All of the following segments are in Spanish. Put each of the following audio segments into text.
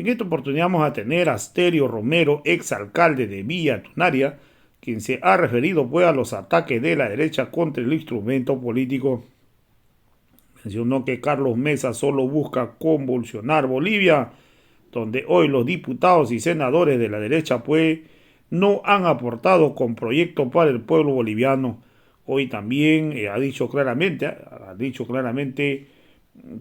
En esta oportunidad vamos a tener a Asterio Romero, exalcalde de Villa Tunaria, quien se ha referido pues a los ataques de la derecha contra el instrumento político. Mencionó que Carlos Mesa solo busca convulsionar Bolivia, donde hoy los diputados y senadores de la derecha pues no han aportado con proyectos para el pueblo boliviano. Hoy también ha dicho claramente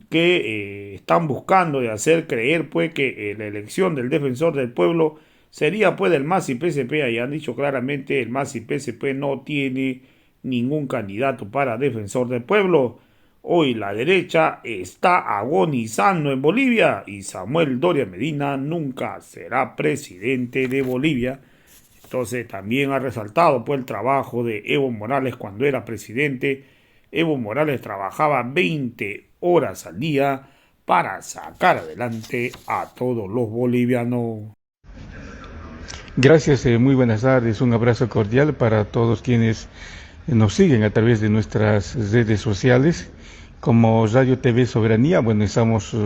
que están buscando de hacer creer pues que la elección del defensor del pueblo sería pues del MAS y PSP. Y han dicho claramente el MAS y PSP no tiene ningún candidato para defensor del pueblo. Hoy la derecha está agonizando en Bolivia y Samuel Doria Medina nunca será presidente de Bolivia. Entonces también ha resaltado pues el trabajo de Evo Morales cuando era presidente. Evo Morales trabajaba 20 horas al día para sacar adelante a todos los bolivianos. Gracias, muy buenas tardes, un abrazo cordial para todos quienes nos siguen a través de nuestras redes sociales. Como Radio TV Soberanía, bueno, estamos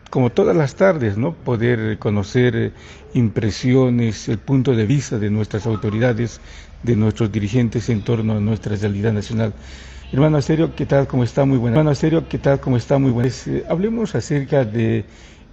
como todas las tardes, ¿no? Poder conocer impresiones, el punto de vista de nuestras autoridades, de nuestros dirigentes en torno a nuestra realidad nacional. Hermano Asterio, ¿qué tal? ¿Cómo está? Muy buena. Hermano Asterio, ¿qué tal? ¿Cómo está? Muy buena. Hablemos acerca de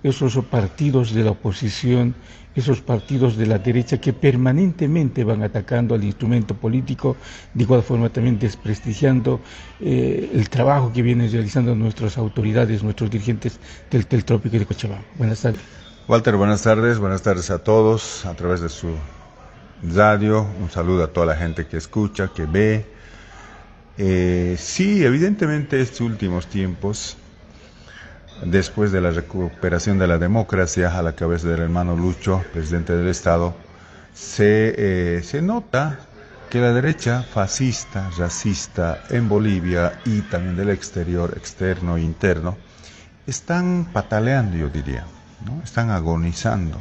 esos partidos de la oposición, esos partidos de la derecha que permanentemente van atacando al instrumento político, de igual forma también desprestigiando el trabajo que vienen realizando nuestras autoridades, nuestros dirigentes del Trópico de Cochabamba. Buenas tardes. Walter, buenas tardes a todos a través de su radio. Un saludo a toda la gente que escucha, que ve. Sí, evidentemente estos últimos tiempos, después de la recuperación de la democracia a la cabeza del hermano Lucho, presidente del Estado, se nota que la derecha fascista, racista en Bolivia y también del exterior, externo e interno, están pataleando, yo diría, ¿no? Están agonizando.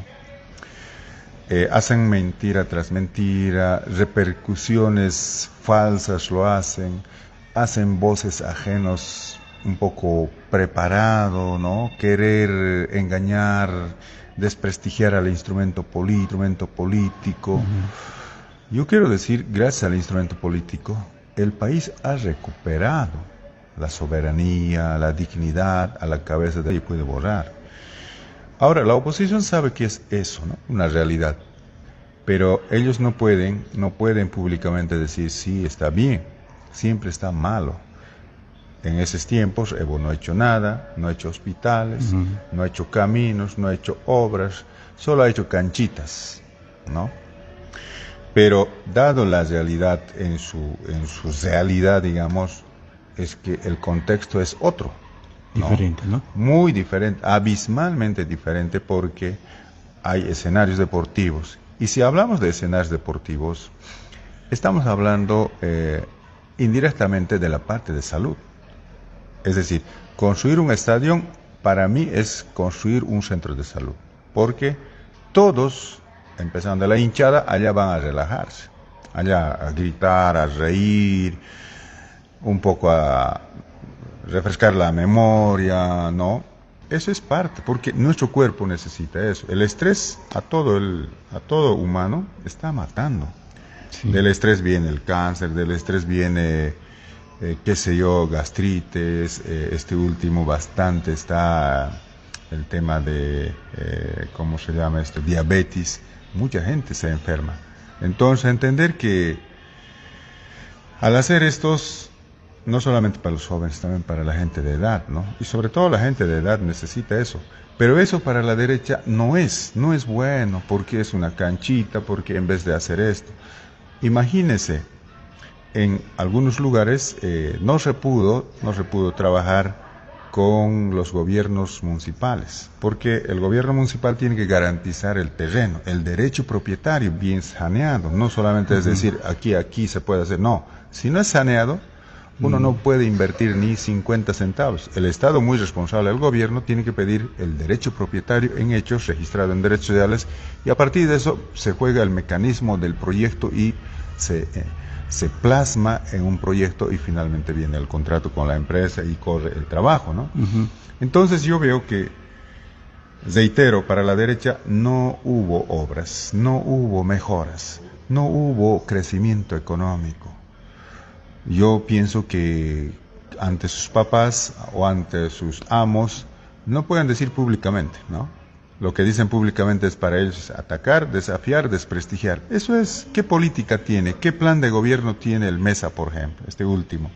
Hacen mentira tras mentira, repercusiones falsas lo hacen voces ajenos un poco preparado, ¿no? Querer engañar, desprestigiar al instrumento político. Yo quiero decir, gracias al instrumento político, el país ha recuperado la soberanía, la dignidad a la cabeza de y puede borrar. Ahora, la oposición sabe que es eso, ¿no? Una realidad. Pero ellos no pueden públicamente decir, sí, está bien, siempre está malo. En esos tiempos, Evo no ha hecho nada, no ha hecho hospitales, no ha hecho caminos, no ha hecho obras, solo ha hecho canchitas, ¿no? Pero, dado la realidad en su realidad, digamos, es que el contexto es otro. Diferente, ¿no? Muy diferente, abismalmente diferente, porque hay escenarios deportivos. Y si hablamos de escenarios deportivos, estamos hablando indirectamente de la parte de salud. Es decir, construir un estadio para mí es construir un centro de salud, porque todos, empezando de la hinchada, allá van a relajarse, allá a gritar, a reír, un poco a refrescar la memoria, ¿no? Eso es parte, porque nuestro cuerpo necesita eso. El estrés a todo humano está matando. Sí. Del estrés viene el cáncer, del estrés viene, qué sé yo, gastritis, este último bastante está el tema de, ¿cómo se llama esto? Diabetes. Mucha gente se enferma. Entonces, entender que al hacer estos, no solamente para los jóvenes, también para la gente de edad, ¿no? Y sobre todo la gente de edad necesita eso. Pero eso para la derecha no es bueno, porque es una canchita, porque en vez de hacer esto. Imagínese, en algunos lugares no se pudo trabajar con los gobiernos municipales, porque el gobierno municipal tiene que garantizar el terreno, el derecho propietario bien saneado, no solamente es decir, aquí se puede hacer, no, si no es saneado, uno no puede invertir ni 50 centavos. El Estado, muy responsable del gobierno, tiene que pedir el derecho propietario en hechos, registrado en derechos reales, y a partir de eso se juega el mecanismo del proyecto y se plasma en un proyecto y finalmente viene el contrato con la empresa y corre el trabajo, ¿no? Entonces yo veo que reitero, para la derecha no hubo obras, no hubo mejoras, no hubo crecimiento económico. Yo pienso que ante sus papás o ante sus amos no pueden decir públicamente, ¿no? Lo que dicen públicamente es para ellos atacar, desafiar, desprestigiar. Eso es, ¿qué política tiene? ¿Qué plan de gobierno tiene el Mesa, por ejemplo, este último?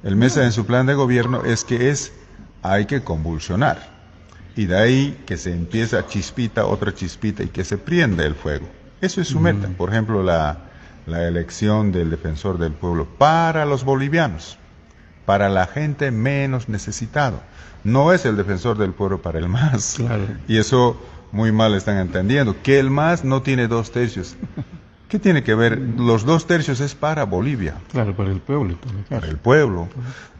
El Mesa en su plan de gobierno hay que convulsionar. Y de ahí que se empieza chispita, otra chispita y que se prende el fuego. Eso es su meta. Por ejemplo, la elección del defensor del pueblo para los bolivianos, para la gente menos necesitada. No es el defensor del pueblo para el MAS. Claro. Y eso muy mal están entendiendo. Que el MAS no tiene 2/3. ¿Qué tiene que ver? Los 2/3 es para Bolivia. Claro, para el pueblo. Para el pueblo,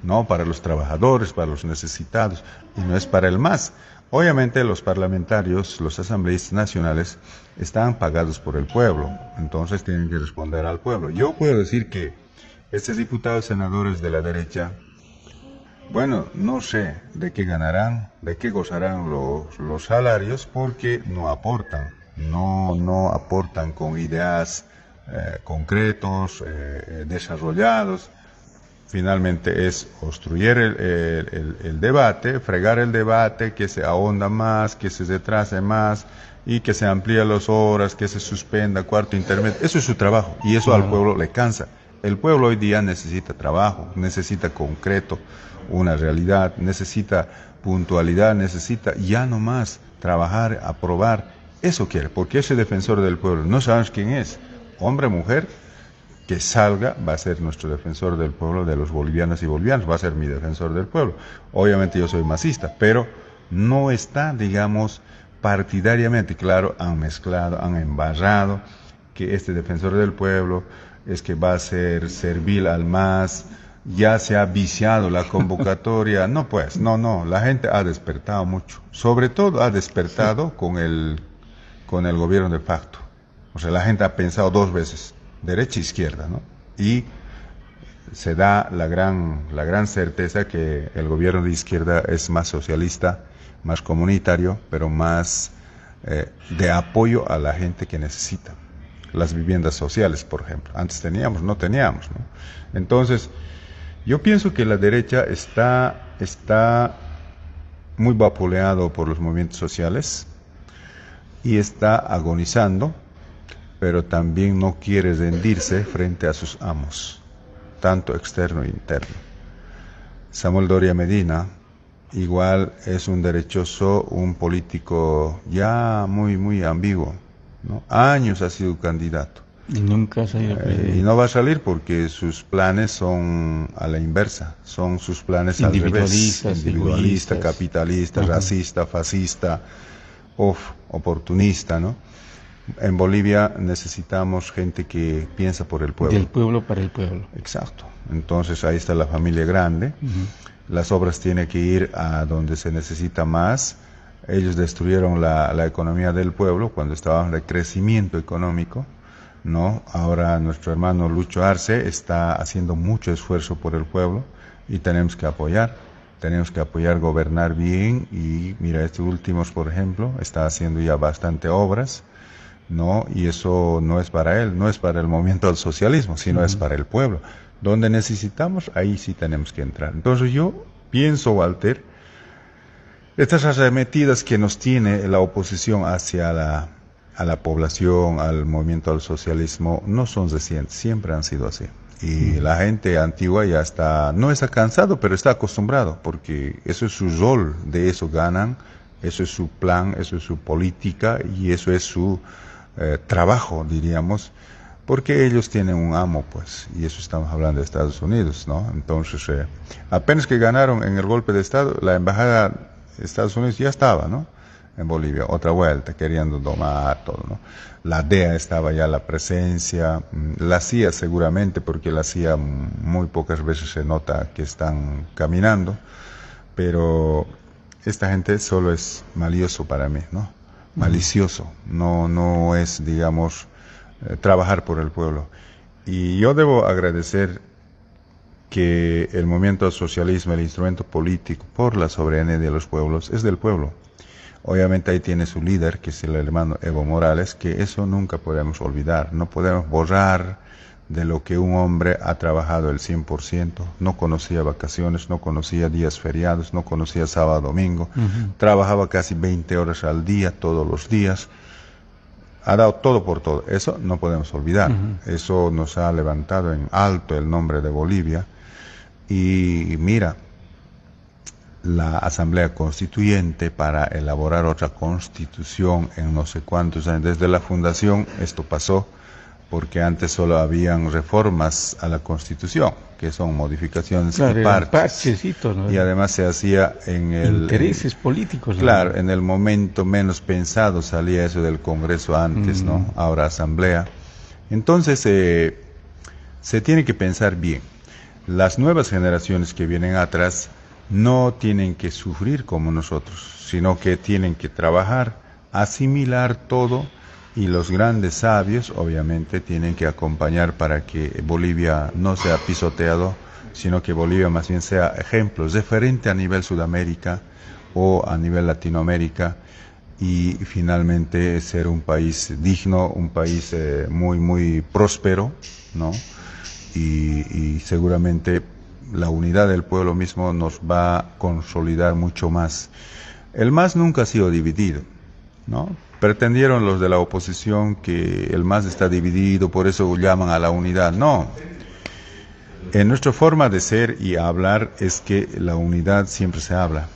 no para los trabajadores, para los necesitados. Y no es para el MAS. Obviamente los parlamentarios, los asambleístas nacionales, están pagados por el pueblo. Entonces tienen que responder al pueblo. Yo puedo decir que estos diputados senadores de la derecha, bueno, no sé de qué ganarán, de qué gozarán los salarios, porque no aportan, no aportan con ideas concretos, desarrollados. Finalmente es obstruir el debate, fregar el debate, que se ahonda más, que se retrase más y que se amplíe las horas, que se suspenda cuarto intermedio. Eso es su trabajo y eso al pueblo le cansa. El pueblo hoy día necesita trabajo, necesita concreto, una realidad, necesita puntualidad, necesita ya no más trabajar, aprobar. Eso quiere, porque ese defensor del pueblo, no sabemos quién es, hombre, mujer, que salga, va a ser nuestro defensor del pueblo, de los bolivianos y bolivianos, va a ser mi defensor del pueblo. Obviamente yo soy masista, pero no está, digamos, partidariamente, claro, han mezclado, han embarrado que este defensor del pueblo es que va a ser servil al MAS, ya se ha viciado la convocatoria. No, pues, no, la gente ha despertado mucho, sobre todo ha despertado con el gobierno de facto. O sea, la gente ha pensado 2 veces, derecha e izquierda, ¿no? Y se da la gran certeza que el gobierno de izquierda es más socialista, más comunitario, pero más de apoyo a la gente que necesita. Las viviendas sociales, por ejemplo. Antes teníamos, no teníamos, ¿no? Entonces, yo pienso que la derecha está muy vapuleado por los movimientos sociales y está agonizando, pero también no quiere rendirse frente a sus amos, tanto externo e interno. Samuel Doria Medina, igual es un derechoso, un político ya muy ambiguo, ¿no? Años ha sido candidato. Y nunca ha salido. Y no va a salir porque sus planes son a la inversa, son sus planes al revés. Individualista, capitalista, racista, fascista, oportunista, ¿no? En Bolivia necesitamos gente que piensa por el pueblo. Del pueblo para el pueblo. Exacto. Entonces ahí está la familia grande. Las obras tienen que ir a donde se necesita más. Ellos destruyeron la economía del pueblo cuando estaban de crecimiento económico, ¿no? Ahora nuestro hermano Lucho Arce está haciendo mucho esfuerzo por el pueblo y tenemos que apoyar, gobernar bien. Y mira, estos últimos, por ejemplo, está haciendo ya bastante obras, ¿no? Y eso no es para él, no es para el movimiento del socialismo, sino es para el pueblo. Donde necesitamos, ahí sí tenemos que entrar. Entonces yo pienso, Walter, estas arremetidas que nos tiene la oposición hacia a la población, al movimiento al socialismo, no son recientes, siempre han sido así. Y la gente antigua ya no está cansado, pero está acostumbrado, porque eso es su rol, de eso ganan, eso es su plan, eso es su política y eso es su trabajo, diríamos, porque ellos tienen un amo, pues, y eso estamos hablando de Estados Unidos, ¿no? Entonces, apenas que ganaron en el golpe de Estado, la embajada de Estados Unidos ya estaba, ¿no? En Bolivia, otra vuelta, queriendo domar todo, ¿no? La DEA estaba ya, la presencia, la CIA seguramente, porque la CIA muy pocas veces se nota que están caminando, pero esta gente solo es malicioso para mí, ¿no? Malicioso, no es, digamos, trabajar por el pueblo. Y yo debo agradecer que el movimiento al socialismo, el instrumento político por la soberanía de los pueblos, es del pueblo. Obviamente ahí tiene su líder, que es el hermano Evo Morales, que eso nunca podemos olvidar, no podemos borrar de lo que un hombre ha trabajado el 100%, no conocía vacaciones, no conocía días feriados, no conocía sábado, domingo, trabajaba casi 20 horas al día, todos los días, ha dado todo por todo, eso no podemos olvidar, eso nos ha levantado en alto el nombre de Bolivia, y mira, la Asamblea Constituyente para elaborar otra constitución en no sé cuántos años. Desde la fundación esto pasó, porque antes solo habían reformas a la Constitución, que son modificaciones Claro, y parches. ¿no? Y además se hacía en el... Intereses políticos. ¿no? Claro, en el momento menos pensado salía eso del Congreso antes, ¿no? Ahora Asamblea. Entonces, se tiene que pensar bien. Las nuevas generaciones que vienen atrás no tienen que sufrir como nosotros, sino que tienen que trabajar, asimilar todo, y los grandes sabios obviamente tienen que acompañar para que Bolivia no sea pisoteado, sino que Bolivia más bien sea ejemplo, referente a nivel Sudamérica o a nivel Latinoamérica, y finalmente ser un país digno, un país muy, muy próspero, ¿no? Y seguramente la unidad del pueblo mismo nos va a consolidar mucho más. El MAS nunca ha sido dividido, ¿no? Pretendieron los de la oposición que el MAS está dividido, por eso llaman a la unidad. No. En nuestra forma de ser y hablar es que la unidad siempre se habla.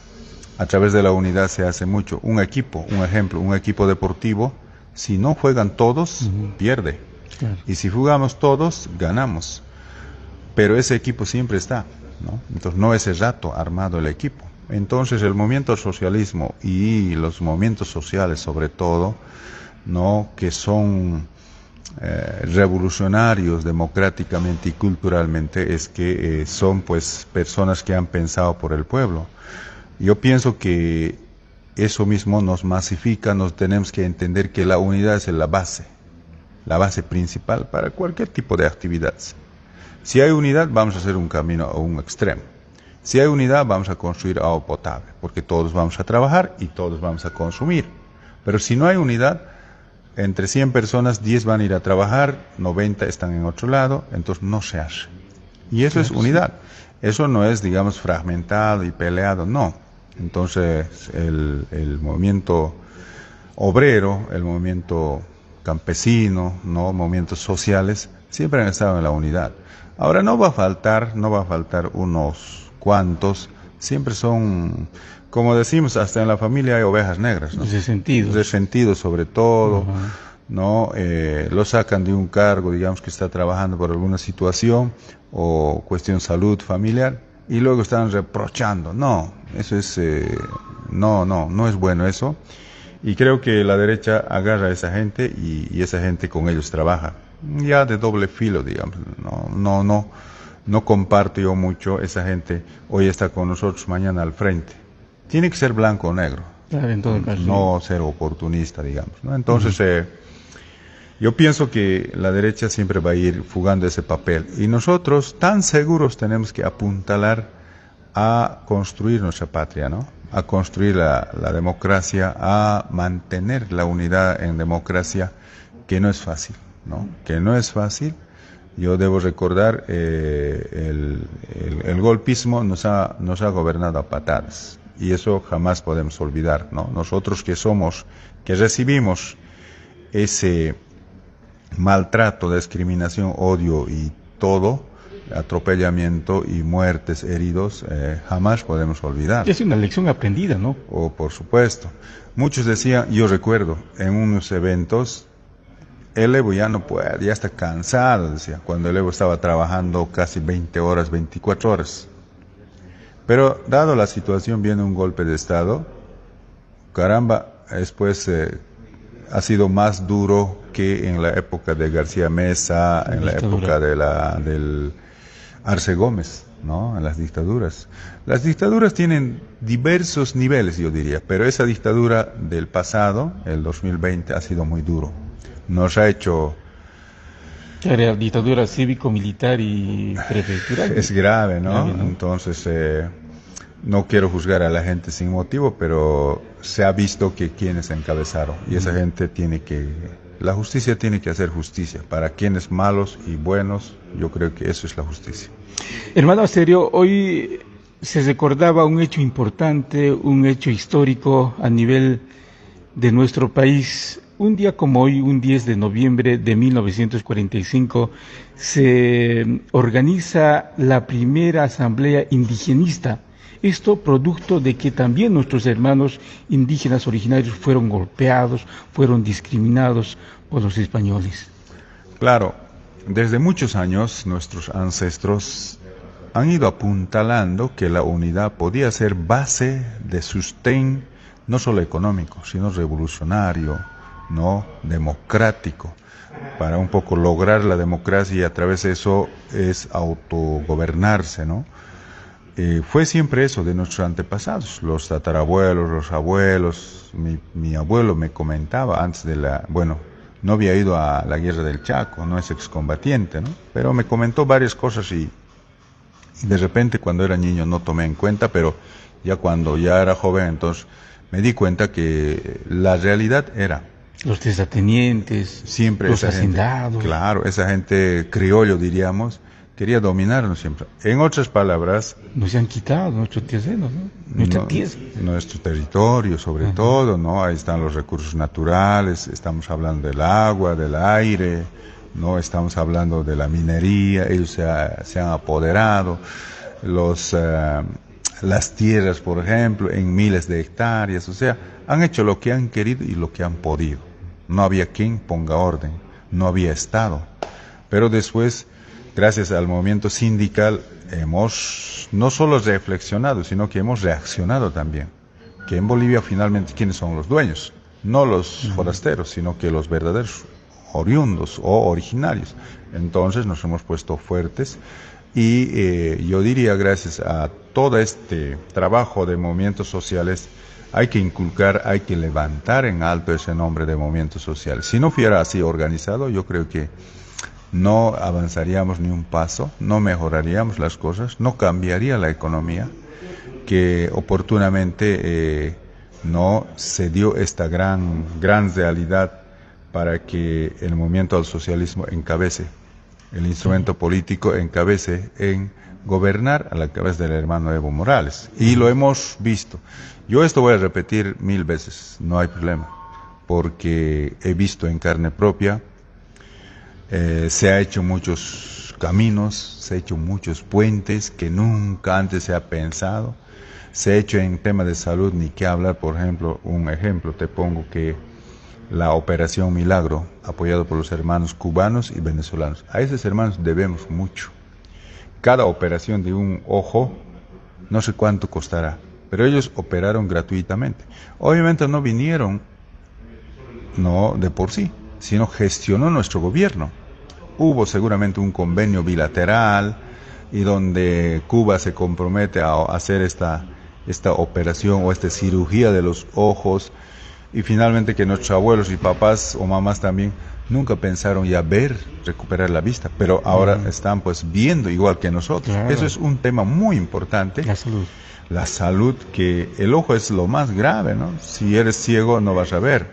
A través de la unidad se hace mucho. Un equipo, un ejemplo, un equipo deportivo, si no juegan todos, pierde. Claro. Y si jugamos todos, ganamos. Pero ese equipo siempre está, ¿no? Entonces no es rato armado el equipo. Entonces el movimiento al socialismo y los movimientos sociales sobre todo, ¿no? Que son revolucionarios democráticamente y culturalmente, es que son pues personas que han pensado por el pueblo. Yo pienso que eso mismo nos masifica, nos tenemos que entender que la unidad es la base principal para cualquier tipo de actividad. Si hay unidad, vamos a hacer un camino a un extremo. Si hay unidad, vamos a construir agua potable, porque todos vamos a trabajar y todos vamos a consumir. Pero si no hay unidad, entre 100 personas, 10 van a ir a trabajar, 90 están en otro lado, entonces no se hace. Y eso es unidad. Eso no es, digamos, fragmentado y peleado, no. Entonces, el movimiento obrero, el movimiento campesino, ¿no? Movimientos sociales, siempre han estado en la unidad. Ahora no va a faltar unos cuantos, siempre son, como decimos, hasta en la familia hay ovejas negras, ¿no? Resentidos sobre todo, ¿no? Lo sacan de un cargo, digamos que está trabajando por alguna situación o cuestión salud familiar, y luego están reprochando. No, eso es, no es bueno eso. Y creo que la derecha agarra a esa gente y esa gente con ellos trabaja. Ya de doble filo, digamos. No comparto yo mucho. Esa gente hoy está con nosotros, mañana al frente. Tiene que ser blanco o negro. Claro, en todo caso. No ser oportunista, digamos, ¿no? Entonces, yo pienso que la derecha siempre va a ir fugando ese papel. Y nosotros tan seguros tenemos que apuntalar a construir nuestra patria, ¿no? A construir la democracia, a mantener la unidad en democracia, que no es fácil, ¿no? Que no es fácil. Yo debo recordar, el golpismo nos ha gobernado a patadas, y eso jamás podemos olvidar, ¿no? Nosotros que recibimos ese maltrato, discriminación, odio y todo, atropellamiento y muertes, heridos, jamás podemos olvidar. Es una lección aprendida, ¿no? Oh, por supuesto. Muchos decían, yo recuerdo, en unos eventos, el Evo ya no puede, ya está cansado, decía, cuando el Evo estaba trabajando casi 20 horas, 24 horas. Pero dado la situación, viene un golpe de Estado, caramba, después ha sido más duro que en la época de García Mesa, en la época del Arce Gómez, ¿no? En las dictaduras. Las dictaduras tienen diversos niveles, yo diría, pero esa dictadura del pasado, el 2020, ha sido muy duro. Nos ha hecho... La dictadura cívico-militar y prefectural. Es grave, ¿no? Entonces, no quiero juzgar a la gente sin motivo, pero se ha visto que quienes encabezaron, y esa gente la justicia tiene que hacer justicia, para quienes malos y buenos, yo creo que eso es la justicia. Hermano Asterio, hoy se recordaba un hecho importante, un hecho histórico a nivel de nuestro país. Un día como hoy, un 10 de noviembre de 1945, se organiza la primera asamblea indigenista. Esto producto de que también nuestros hermanos indígenas originarios fueron golpeados, fueron discriminados por los españoles. Claro, desde muchos años nuestros ancestros han ido apuntalando que la unidad podía ser base de sostén no solo económico, sino revolucionario, no democrático, para un poco lograr la democracia, y a través de eso es autogobernarse, ¿no? Fue siempre eso de nuestros antepasados, los tatarabuelos, los abuelos. Mi abuelo me comentaba antes no había ido a la guerra del Chaco, no es excombatiente, ¿no? Pero me comentó varias cosas y de repente cuando era niño no tomé en cuenta, pero ya cuando ya era joven, entonces me di cuenta que la realidad era los terratenientes, siempre los hacendados. Claro, esa gente criollo, diríamos, quería dominarnos siempre. En otras palabras, nos han quitado nuestro terreno, ¿no? Nuestro territorio, sobre todo, ¿no? Ahí están los recursos naturales, estamos hablando del agua, del aire, ¿no? Estamos hablando de la minería, ellos se han apoderado, las tierras, por ejemplo, en miles de hectáreas, o sea, han hecho lo que han querido y lo que han podido. No había quien ponga orden, no había Estado. Pero después, gracias al movimiento sindical, hemos no solo reflexionado, sino que hemos reaccionado también. Que en Bolivia finalmente, ¿quiénes son los dueños? No los forasteros, sino que los verdaderos oriundos o originarios. Entonces nos hemos puesto fuertes y yo diría, gracias a todo este trabajo de movimientos sociales, hay que inculcar, hay que levantar en alto ese nombre de movimientos sociales. Si no fuera así organizado, yo creo que no avanzaríamos ni un paso, no mejoraríamos las cosas, no cambiaría la economía, que oportunamente no se dio esta gran realidad para que el movimiento al socialismo encabece, el instrumento político encabece en gobernar a la cabeza del hermano Evo Morales. Y lo hemos visto. Yo esto voy a repetir 1000 veces, no hay problema, porque he visto en carne propia. Se ha hecho muchos caminos, se ha hecho muchos puentes que nunca antes se ha pensado. Se ha hecho en tema de salud, ni qué hablar. Por ejemplo, un ejemplo te pongo, que la Operación Milagro, apoyado por los hermanos cubanos y venezolanos. A esos hermanos debemos mucho. Cada operación de un ojo, no sé cuánto costará, pero ellos operaron gratuitamente. Obviamente no vinieron, no de por sí, sino gestionó nuestro gobierno. Hubo seguramente un convenio bilateral y donde Cuba se compromete a hacer esta operación o esta cirugía de los ojos, y finalmente que nuestros abuelos y papás o mamás también nunca pensaron ya recuperar la vista, pero ahora están pues viendo igual que nosotros. Claro. Eso es un tema muy importante. La salud. La salud, que el ojo es lo más grave, ¿no? Si eres ciego no vas a ver,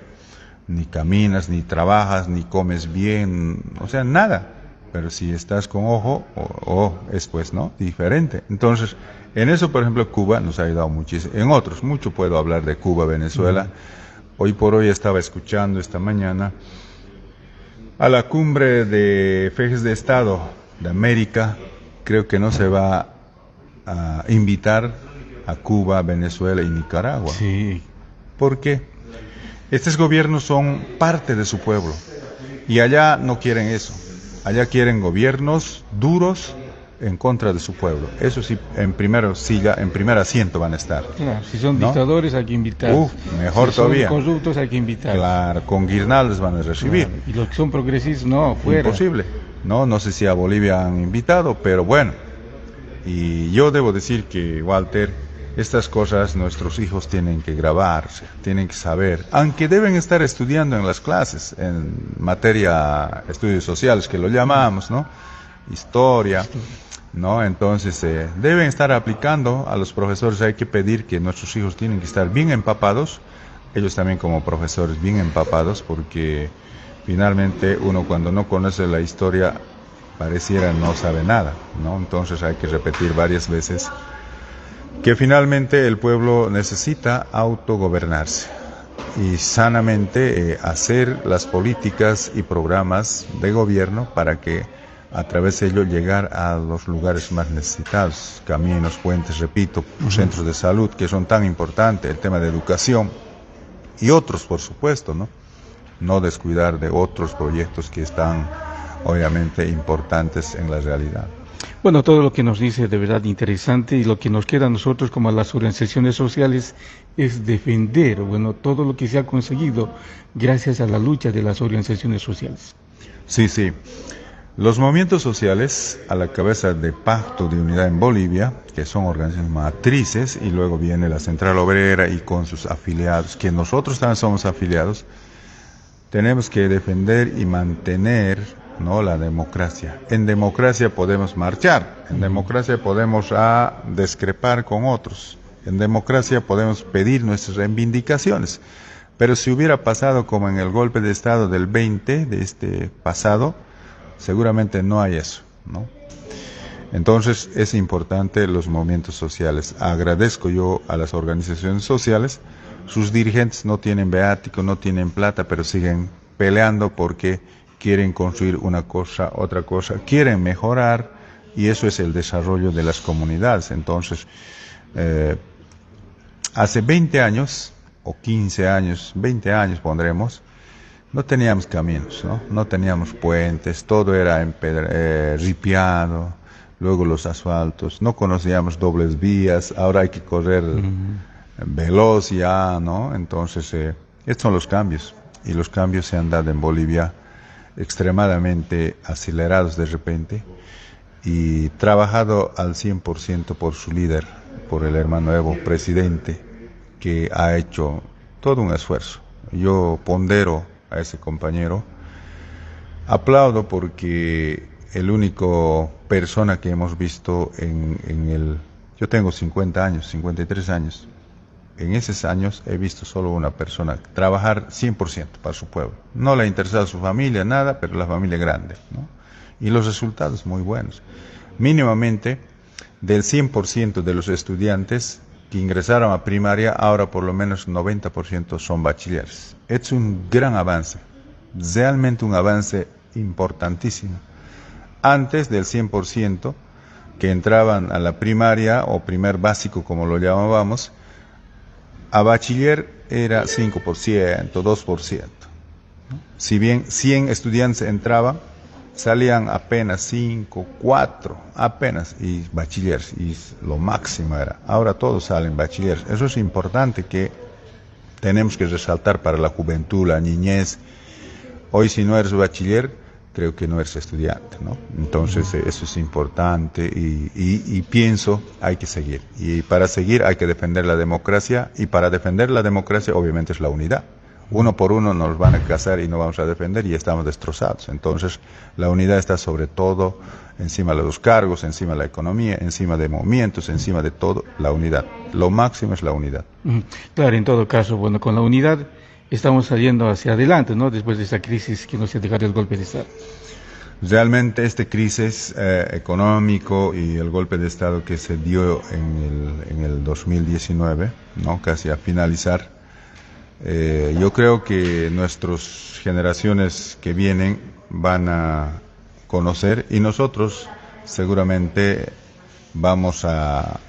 ni caminas, ni trabajas, ni comes bien, o sea, nada. Pero si estás con ojo, es pues, ¿no? Diferente. Entonces, en eso, por ejemplo, Cuba nos ha ayudado muchísimo. En otros, mucho puedo hablar de Cuba, Venezuela. Hoy por hoy estaba escuchando esta mañana a la cumbre de jefes de Estado de América. Creo que no se va a invitar a Cuba, Venezuela y Nicaragua. Sí. ¿Por qué? Estos gobiernos son parte de su pueblo y allá no quieren eso. Allá quieren gobiernos duros en contra de su pueblo. Eso sí, en primer asiento van a estar. Claro, si son dictadores hay que invitar. Mejor todavía. Si son corruptos hay que invitar. Claro, con guirnaldas van a recibir. Claro. Y los que son progresistas, no, fuera. Imposible. No sé si a Bolivia han invitado, pero bueno. Y yo debo decir que, Walter, estas cosas nuestros hijos tienen que grabarse, tienen que saber, aunque deben estar estudiando en las clases, en materia estudios sociales, que lo llamamos, ¿no? Historia, ¿no? Entonces deben estar aplicando. A los profesores hay que pedir que nuestros hijos tienen que estar bien empapados, ellos también como profesores bien empapados, porque finalmente uno cuando no conoce la historia pareciera no sabe nada, ¿no? Entonces hay que repetir varias veces que finalmente el pueblo necesita autogobernarse y sanamente hacer las políticas y programas de gobierno para que a través de ello llegar a los lugares más necesitados, caminos, puentes, repito, centros de salud que son tan importantes, el tema de educación y otros, por supuesto, ¿no? No descuidar de otros proyectos que están obviamente importantes en la realidad. Bueno, todo lo que nos dice de verdad interesante, y lo que nos queda a nosotros como a las organizaciones sociales es defender, bueno, todo lo que se ha conseguido gracias a la lucha de las organizaciones sociales. Sí, sí. Los movimientos sociales, a la cabeza de Pacto de Unidad en Bolivia, que son organizaciones matrices, y luego viene la Central Obrera y con sus afiliados, que nosotros también somos afiliados, tenemos que defender y mantener, ¿no?, la democracia. En democracia podemos marchar, en democracia podemos discrepar con otros, en democracia podemos pedir nuestras reivindicaciones, pero si hubiera pasado como en el golpe de Estado del 20, de este pasado, seguramente no hay eso, ¿no? Entonces es importante los movimientos sociales. Agradezco yo a las organizaciones sociales, sus dirigentes no tienen viático, no tienen plata, pero siguen peleando porque quieren construir una cosa, otra cosa, quieren mejorar, y eso es el desarrollo de las comunidades. Entonces, hace 20 años, o 15 años, 20 años pondremos, no teníamos caminos, ¿no? No teníamos puentes, todo era ripiado, luego los asfaltos, no conocíamos dobles vías, ahora hay que correr veloz ya, ¿no? Entonces, estos son los cambios, y los cambios se han dado en Bolivia extremadamente acelerados de repente, y trabajado al 100% por su líder, por el hermano Evo, presidente, que ha hecho todo un esfuerzo. Yo pondero a ese compañero, aplaudo porque el único persona que hemos visto yo tengo 50 años, 53 años, en esos años he visto solo una persona trabajar 100% para su pueblo. No le ha interesado su familia, nada, pero la familia grande, ¿no? Y los resultados muy buenos. Mínimamente, del 100% de los estudiantes que ingresaron a primaria, ahora por lo menos 90% son bachilleres. Es un gran avance, realmente un avance importantísimo. Antes del 100% que entraban a la primaria o primer básico, como lo llamábamos, a bachiller era 5%, 2%. Si bien 100 estudiantes entraban, salían apenas 5, 4, apenas, y bachilleres, y lo máximo era. Ahora todos salen bachilleres. Eso es importante, que tenemos que resaltar para la juventud, la niñez. Hoy si no eres bachiller, creo que no eres estudiante, ¿no? Entonces eso es importante, y pienso hay que seguir. Y para seguir hay que defender la democracia, y para defender la democracia obviamente es la unidad. Uno por uno nos van a cazar y no vamos a defender y estamos destrozados. Entonces la unidad está sobre todo, encima de los cargos, encima de la economía, encima de movimientos, encima de todo, la unidad. Lo máximo es la unidad. Claro, en todo caso, bueno, con la unidad estamos saliendo hacia adelante, ¿no? Después de esa crisis que nos ha dejado el golpe de Estado. Realmente esta crisis económico y el golpe de Estado que se dio en el 2019, ¿no?, casi a finalizar, yo creo que nuestras generaciones que vienen van a conocer, y nosotros seguramente vamos a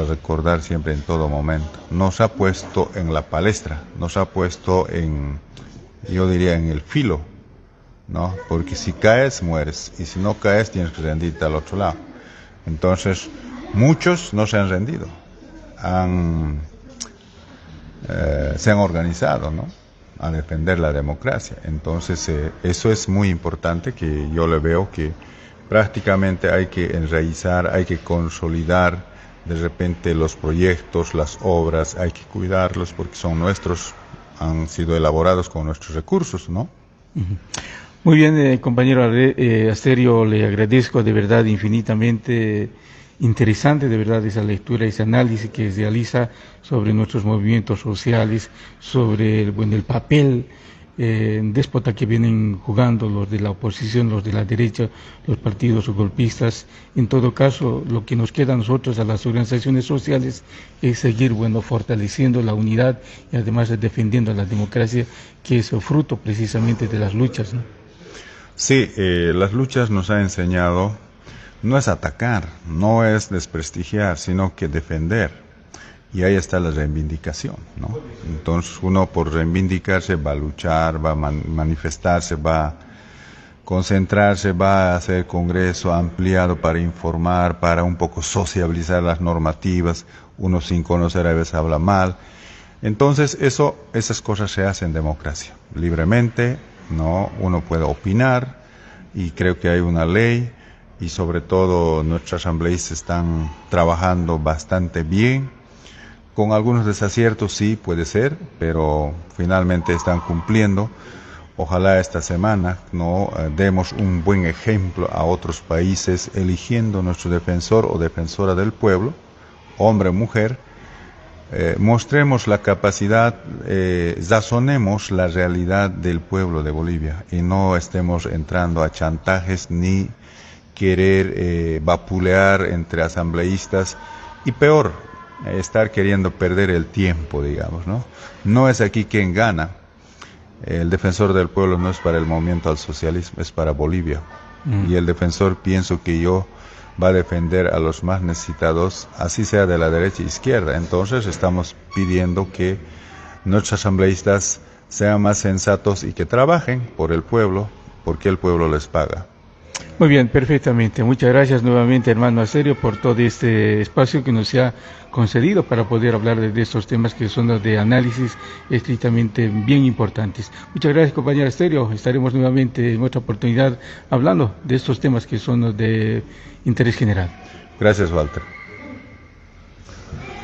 recordar siempre en todo momento. Nos ha puesto en la palestra, nos ha puesto yo diría, en el filo, ¿no? Porque si caes, mueres, y si no caes, tienes que rendirte al otro lado. Entonces, muchos no se han rendido, se han organizado, ¿no?, a defender la democracia. Entonces, eso es muy importante, que yo le veo que prácticamente hay que enraizar, hay que consolidar de repente los proyectos, las obras, hay que cuidarlos porque son nuestros, han sido elaborados con nuestros recursos, ¿no? Muy bien, compañero Asterio, le agradezco de verdad infinitamente. Interesante de verdad esa lectura, ese análisis que realiza sobre nuestros movimientos sociales, sobre el papel déspota que vienen jugando los de la oposición, los de la derecha, los partidos golpistas. En todo caso, lo que nos queda a nosotros, a las organizaciones sociales, es seguir fortaleciendo la unidad y además defendiendo la democracia, que es fruto precisamente de las luchas, ¿no? Sí, las luchas nos han enseñado, no es atacar, no es desprestigiar, sino que defender. Y ahí está la reivindicación, ¿no? Entonces uno por reivindicarse va a luchar, va a manifestarse, va a concentrarse, va a hacer congreso ampliado para informar, para un poco sociabilizar las normativas. Uno sin conocer a veces habla mal. Entonces esas cosas se hacen en democracia, libremente, ¿no? Uno puede opinar y creo que hay una ley. Y sobre todo nuestros asambleístas están trabajando bastante bien, con algunos desaciertos sí puede ser, pero finalmente están cumpliendo. Ojalá esta semana no demos un buen ejemplo a otros países eligiendo nuestro defensor o defensora del pueblo, hombre o mujer. Mostremos la capacidad, razonemos la realidad del pueblo de Bolivia y no estemos entrando a chantajes ni querer vapulear entre asambleístas y peor, estar queriendo perder el tiempo, digamos, ¿no? No es aquí quien gana. El defensor del pueblo no es para el movimiento al socialismo, es para Bolivia. Y el defensor, pienso que yo, va a defender a los más necesitados, así sea de la derecha e izquierda. Entonces estamos pidiendo que nuestros asambleístas sean más sensatos y que trabajen por el pueblo, porque el pueblo les paga. Muy bien, perfectamente. Muchas gracias nuevamente, hermano Asterio, por todo este espacio que nos ha concedido para poder hablar de estos temas que son los de análisis estrictamente bien importantes. Muchas gracias, compañero Asterio. Estaremos nuevamente en otra oportunidad hablando de estos temas que son los de interés general. Gracias, Walter.